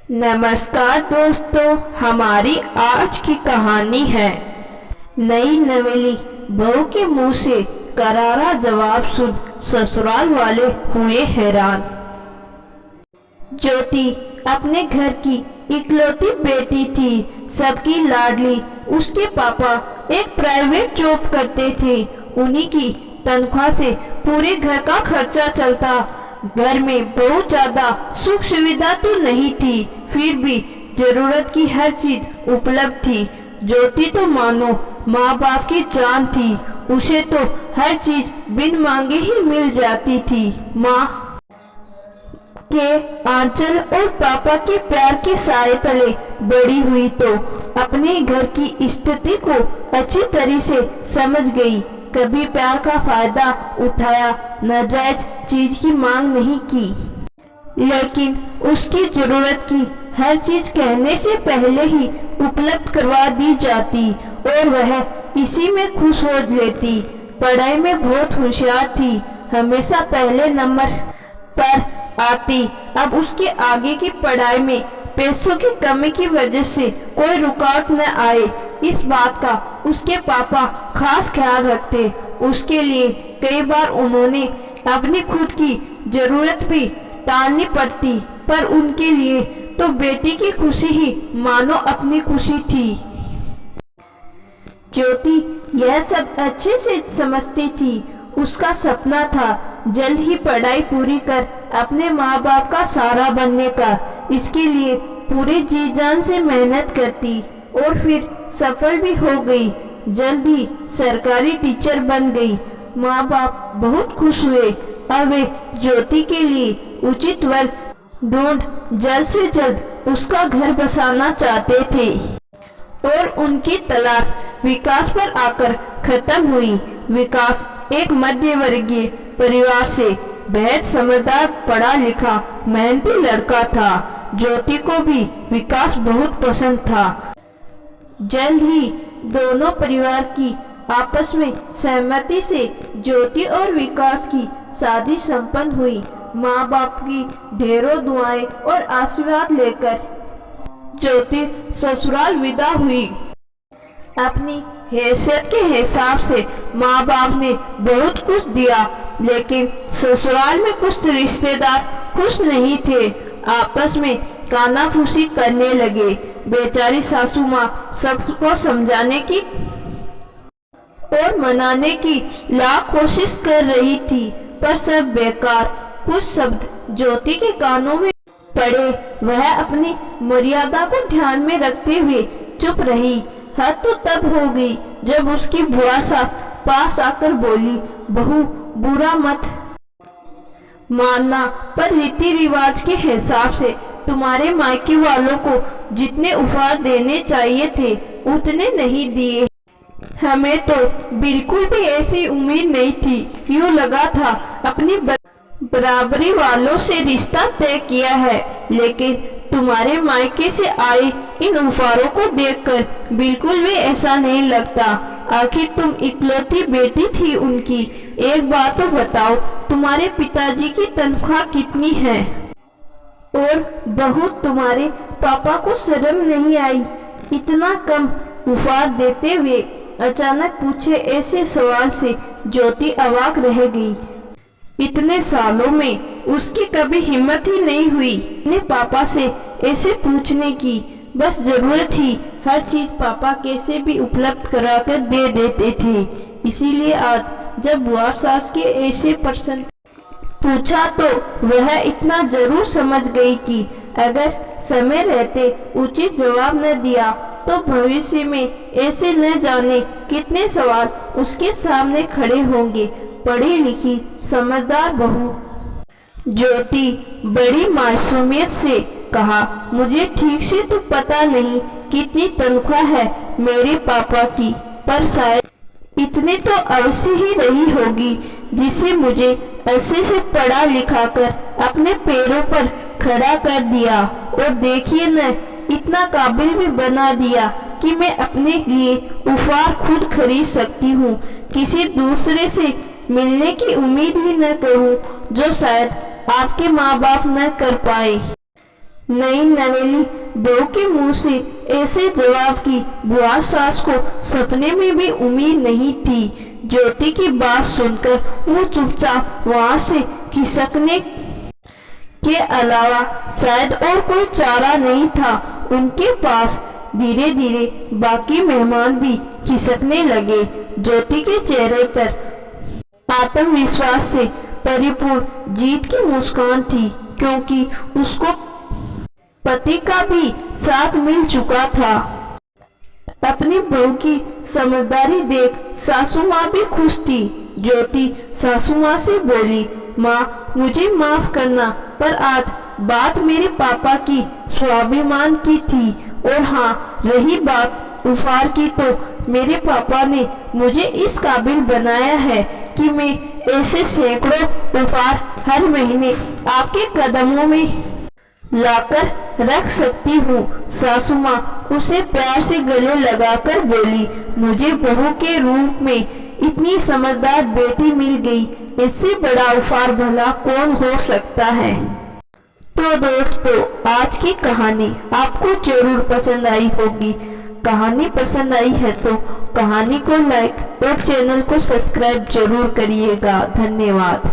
नमस्कार दोस्तों, हमारी आज की कहानी है नई नवेली बहू के मुंह से करारा जवाब सुन ससुराल वाले हुए हैरान। ज्योति अपने घर की इकलौती बेटी थी, सबकी लाडली। उसके पापा एक प्राइवेट जॉब करते थे, उन्हीं की तनख्वाह से पूरे घर का खर्चा चलता। घर में बहुत ज्यादा सुख सुविधा तो नहीं थी, फिर भी जरूरत की हर चीज उपलब्ध थी। ज्योति तो मानो माँ बाप की जान थी, उसे तो हर चीज बिन मांगे ही मिल जाती थी। माँ के आंचल और पापा के प्यार के साए तले बड़ी हुई तो अपने घर की स्थिति को अच्छी तरह से समझ गई। कभी प्यार का फायदा उठाया, नाजायज चीज की मांग नहीं की, लेकिन उसकी जरूरत की हर चीज कहने से पहले ही उपलब्ध करवा दी जाती और वह इसी में खुश हो लेती। पढ़ाई में बहुत होशियार थी, हमेशा पहले नंबर पर आती। अब उसके आगे की पढ़ाई में पैसों की कमी की वजह से कोई रुकावट न आए, इस बात का उसके पापा खास ख्याल रखते। उसके लिए कई बार उन्होंने अपनी खुद की जरूरत भी टालनी पड़ती, पर उनके लिए तो बेटी की खुशी ही मानो अपनी खुशी थी। ज्योति यह सब अच्छे से समझती थी। उसका सपना था जल्द ही पढ़ाई पूरी कर अपने माँ बाप का सहारा बनने का। इसके लिए पूरे जी जान से मेहनत करती और फिर सफल भी हो गई। जल्द ही सरकारी टीचर बन गई। माँ बाप बहुत खुश हुए। अब वे ज्योति के लिए उचित वर ढूंढ जल्द से जल्द उसका घर बसाना चाहते थे और उनकी तलाश विकास पर आकर खत्म हुई। विकास एक मध्य वर्गीय परिवार से बेहद समझदार, पढ़ा लिखा, मेहनती लड़का था। ज्योति को भी विकास बहुत पसंद था। जल्द ही दोनों परिवार की आपस में सहमति से ज्योति और विकास की शादी संपन्न हुई। माँ बाप की ढेरों दुआएं और आशीर्वाद लेकर ज्योति ससुराल विदा हुई। अपनी हैसियत के हिसाब से माँ बाप ने बहुत कुछ दिया, लेकिन ससुराल में कुछ रिश्तेदार खुश नहीं थे। आपस में कानाफूसी करने लगे। बेचारी सासू माँ सबको समझाने की और मनाने की लाख कोशिश कर रही थी, पर सब बेकार। कुछ शब्द ज्योति के कानों में पड़े, वह अपनी मर्यादा को ध्यान में रखते हुए चुप रही। हद तो तब हो गई जब उसकी बुआ सास पास आकर बोली, बहू बुरा मत मानना, पर रीति रिवाज के हिसाब से तुम्हारे मायके वालों को जितने उपहार देने चाहिए थे उतने नहीं दिए। हमें तो बिल्कुल भी ऐसी उम्मीद नहीं थी। यूँ लगा था अपनी बराबरी वालों से रिश्ता तय किया है, लेकिन तुम्हारे मायके से आए इन उपहारों को देखकर बिल्कुल भी ऐसा नहीं लगता। आखिर तुम इकलौती बेटी थी उनकी। एक बात तो बताओ, तुम्हारे पिताजी की तनख्वाह कितनी है? और बहू तुम्हारे पापा को शर्म नहीं आई इतना कम उपहार देते हुए? अचानक पूछे ऐसे सवाल से ज्योति अवाक रह गई। इतने सालों में उसकी कभी हिम्मत ही नहीं हुई अपने पापा से ऐसे पूछने की। बस जरूरत ही हर चीज पापा कैसे भी उपलब्ध कराकर दे देते थे। इसीलिए आज जब बुआ सास के ऐसे प्रश्न पूछा तो वह इतना जरूर समझ गई कि अगर समय रहते उचित जवाब न दिया तो भविष्य में ऐसे न जाने कितने सवाल उसके सामने खड़े होंगे। पढ़ी लिखी समझदार बहू ज्योति बड़ी मासूमियत से कहा, मुझे ठीक से तो पता नहीं कितनी तनख्वाह है मेरे पापा की, पर शायद इतने तो अवश्य ही रही होगी जिसे मुझे ऐसे से पढ़ा लिखा कर अपने पैरों पर खड़ा कर दिया और देखिए न इतना काबिल भी बना दिया कि मैं अपने लिए उपहार खुद खरीद सकती हूँ। किसी दूसरे से मिलने की उम्मीद ही न करूँ जो शायद आपके माँ बाप न कर पाए। नई नवेली बहू के मुंह से ऐसे जवाब की बुआ सास को सपने में भी उम्मीद नहीं थी। ज्योति की बात सुनकर वो चुपचाप वहां से खिसकने के अलावा शायद और कोई चारा नहीं था उनके पास। धीरे धीरे बाकी मेहमान भी खिसकने लगे। ज्योति के चेहरे पर आत्मविश्वास से परिपूर्ण जीत की मुस्कान थी, क्योंकि उसको पति का भी साथ मिल चुका था। अपनी बहू की समझदारी देख सासू माँ भी खुश थी। ज्योति सासू माँ से बोली, माँ मुझे माफ करना, पर आज बात मेरे पापा की स्वाभिमान की थी। और हाँ, रही बात उपहार की, तो मेरे पापा ने मुझे इस काबिल बनाया है कि मैं ऐसे सैकड़ों उपहार हर महीने आपके कदमों में लाकर रख सकती हूँ। सासू माँ उसे प्यार से गले लगाकर बोली, मुझे बहू के रूप में इतनी समझदार बेटी मिल गई, इससे बड़ा उपहार भला कौन हो सकता है। तो दोस्तों, आज की कहानी आपको जरूर पसंद आई होगी। कहानी पसंद आई है तो कहानी को लाइक और चैनल को सब्सक्राइब जरूर करिएगा। धन्यवाद।